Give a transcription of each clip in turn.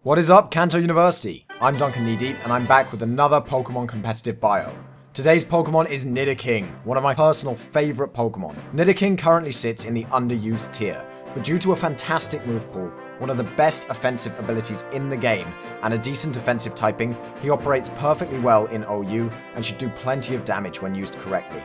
What is up, Kanto University? I'm Duncan Kneedeep, and I'm back with another Pokemon competitive bio. Today's Pokemon is Nidoking, one of my personal favourite Pokemon. Nidoking currently sits in the underused tier, but due to a fantastic move pool, one of the best offensive abilities in the game, and a decent defensive typing, he operates perfectly well in OU and should do plenty of damage when used correctly.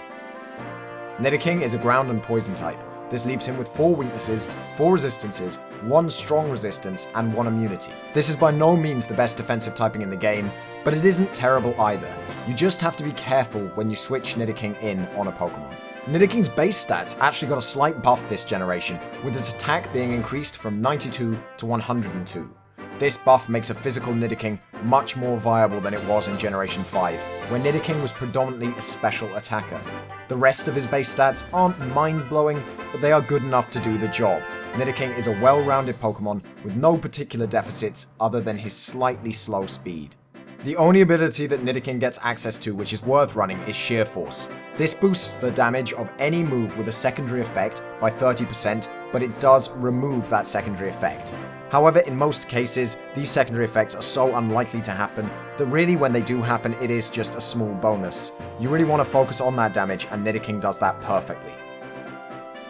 Nidoking is a ground and poison type. This leaves him with 4 weaknesses, 4 resistances, 1 strong resistance, and 1 immunity. This is by no means the best defensive typing in the game, but it isn't terrible either. You just have to be careful when you switch Nidoking in on a Pokemon. Nidoking's base stats actually got a slight buff this generation, with its attack being increased from 92 to 102. This buff makes a physical Nidoking much more viable than it was in Generation 5, where Nidoking was predominantly a special attacker. The rest of his base stats aren't mind-blowing, but they are good enough to do the job. Nidoking is a well-rounded Pokemon with no particular deficits other than his slightly slow speed. The only ability that Nidoking gets access to which is worth running is Sheer Force. This boosts the damage of any move with a secondary effect by 30%, but it does remove that secondary effect. However, in most cases, these secondary effects are so unlikely to happen that really when they do happen, it is just a small bonus. You really want to focus on that damage, and Nidoking does that perfectly.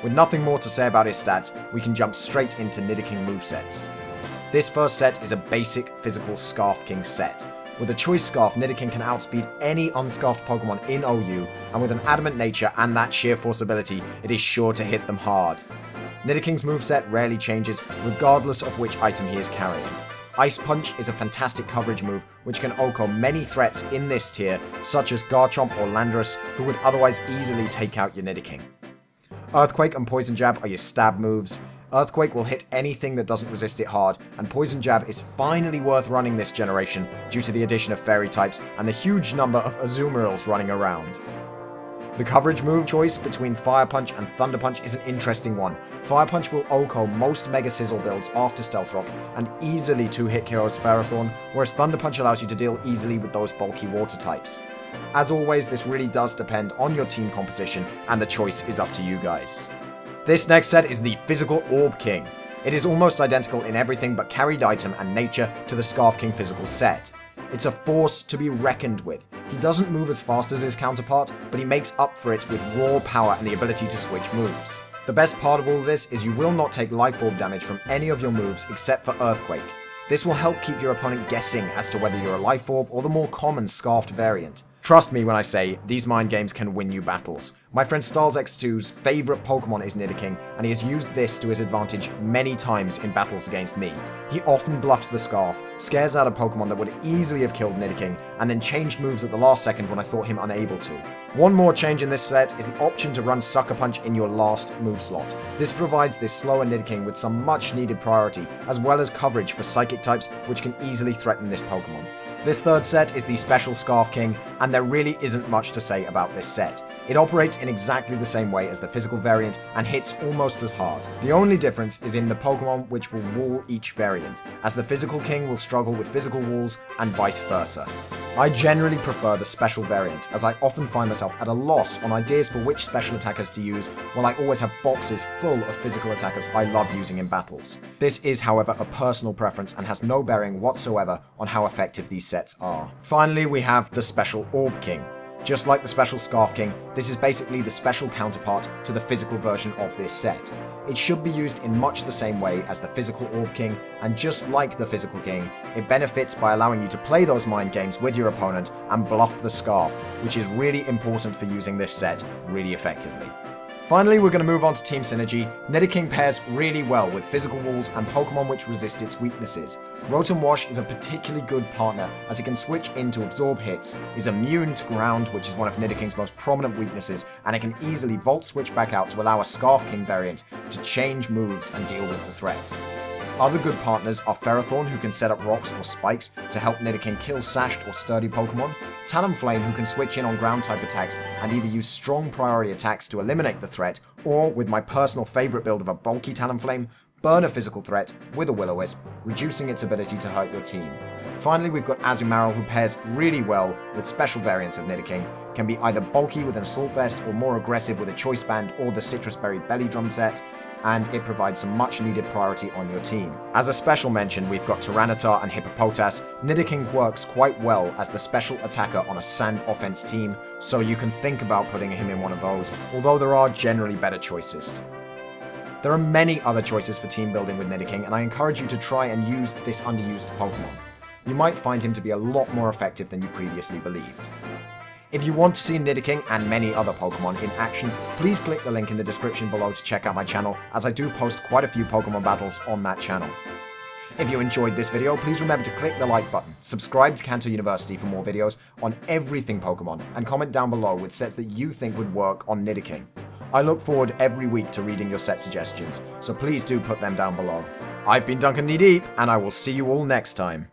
With nothing more to say about his stats, we can jump straight into Nidoking movesets. This first set is a basic physical Scarf King set. With a Choice Scarf, Nidoking can outspeed any unscarfed Pokemon in OU, and with an adamant nature and that Sheer Force ability, it is sure to hit them hard. Nidoking's moveset rarely changes, regardless of which item he is carrying. Ice Punch is a fantastic coverage move, which can OHKO many threats in this tier, such as Garchomp or Landorus, who would otherwise easily take out your Nidoking. Earthquake and Poison Jab are your stab moves. Earthquake will hit anything that doesn't resist it hard, and Poison Jab is finally worth running this generation due to the addition of Fairy types and the huge number of Azumarill running around. The coverage move choice between Fire Punch and Thunder Punch is an interesting one. Fire Punch will OHKO most Mega Sizzle builds after Stealth Rock and easily 2-hit KOs Ferrothorn, whereas Thunder Punch allows you to deal easily with those bulky water types. As always, this really does depend on your team composition, and the choice is up to you guys. This next set is the Physical Orb King. It is almost identical in everything but carried item and nature to the Scarf King physical set. It's a force to be reckoned with. He doesn't move as fast as his counterpart, but he makes up for it with raw power and the ability to switch moves. The best part of all this is you will not take Life Orb damage from any of your moves except for Earthquake. This will help keep your opponent guessing as to whether you're a Life Orb or the more common Scarfed variant. Trust me when I say, these mind games can win you battles. My friend StarsX2's favourite Pokemon is Nidoking, and he has used this to his advantage many times in battles against me. He often bluffs the Scarf, scares out a Pokemon that would easily have killed Nidoking, and then changed moves at the last second when I thought him unable to. One more change in this set is the option to run Sucker Punch in your last move slot. This provides this slower Nidoking with some much needed priority, as well as coverage for Psychic types, which can easily threaten this Pokemon. This third set is the Special Scarf King, and there really isn't much to say about this set. It operates in exactly the same way as the physical variant and hits almost as hard. The only difference is in the Pokemon which will wall each variant, as the Physical King will struggle with physical walls and vice versa. I generally prefer the special variant, as I often find myself at a loss on ideas for which special attackers to use, while I always have boxes full of physical attackers I love using in battles. This is, however, a personal preference and has no bearing whatsoever on how effective these sets are. Finally, we have the Special Orb King. Just like the Special Scarf King, this is basically the special counterpart to the physical version of this set. It should be used in much the same way as the Physical Orb King, and just like the Physical King, it benefits by allowing you to play those mind games with your opponent and bluff the Scarf, which is really important for using this set really effectively. Finally, we're going to move on to Team Synergy. Nidoking pairs really well with physical walls and Pokemon which resist its weaknesses. Rotom Wash is a particularly good partner as it can switch in to absorb hits, is immune to ground, which is one of Nidoking's most prominent weaknesses, and it can easily Volt Switch back out to allow a Scarf King variant to change moves and deal with the threat. Other good partners are Ferrothorn, who can set up rocks or spikes to help Nidoking kill sashed or sturdy Pokemon, Talonflame, who can switch in on ground-type attacks and either use strong priority attacks to eliminate the threat, or, with my personal favourite build of a bulky Talonflame, burn a physical threat with a Will-O-Wisp, reducing its ability to hurt your team. Finally, we've got Azumarill, who pairs really well with special variants of Nidoking, can be either bulky with an Assault Vest or more aggressive with a Choice Band or the Citrus Berry Belly Drum set. and it provides some much needed priority on your team. As a special mention, we've got Tyranitar and Hippopotas. Nidoking works quite well as the special attacker on a sand offense team, so you can think about putting him in one of those, although there are generally better choices. There are many other choices for team building with Nidoking, and I encourage you to try and use this underused Pokemon. You might find him to be a lot more effective than you previously believed. If you want to see Nidoking and many other Pokemon in action, please click the link in the description below to check out my channel, as I do post quite a few Pokemon battles on that channel. If you enjoyed this video, please remember to click the like button, subscribe to Kanto University for more videos on everything Pokemon, and comment down below with sets that you think would work on Nidoking. I look forward every week to reading your set suggestions, so please do put them down below. I've been Duncan Knee Deep, and I will see you all next time.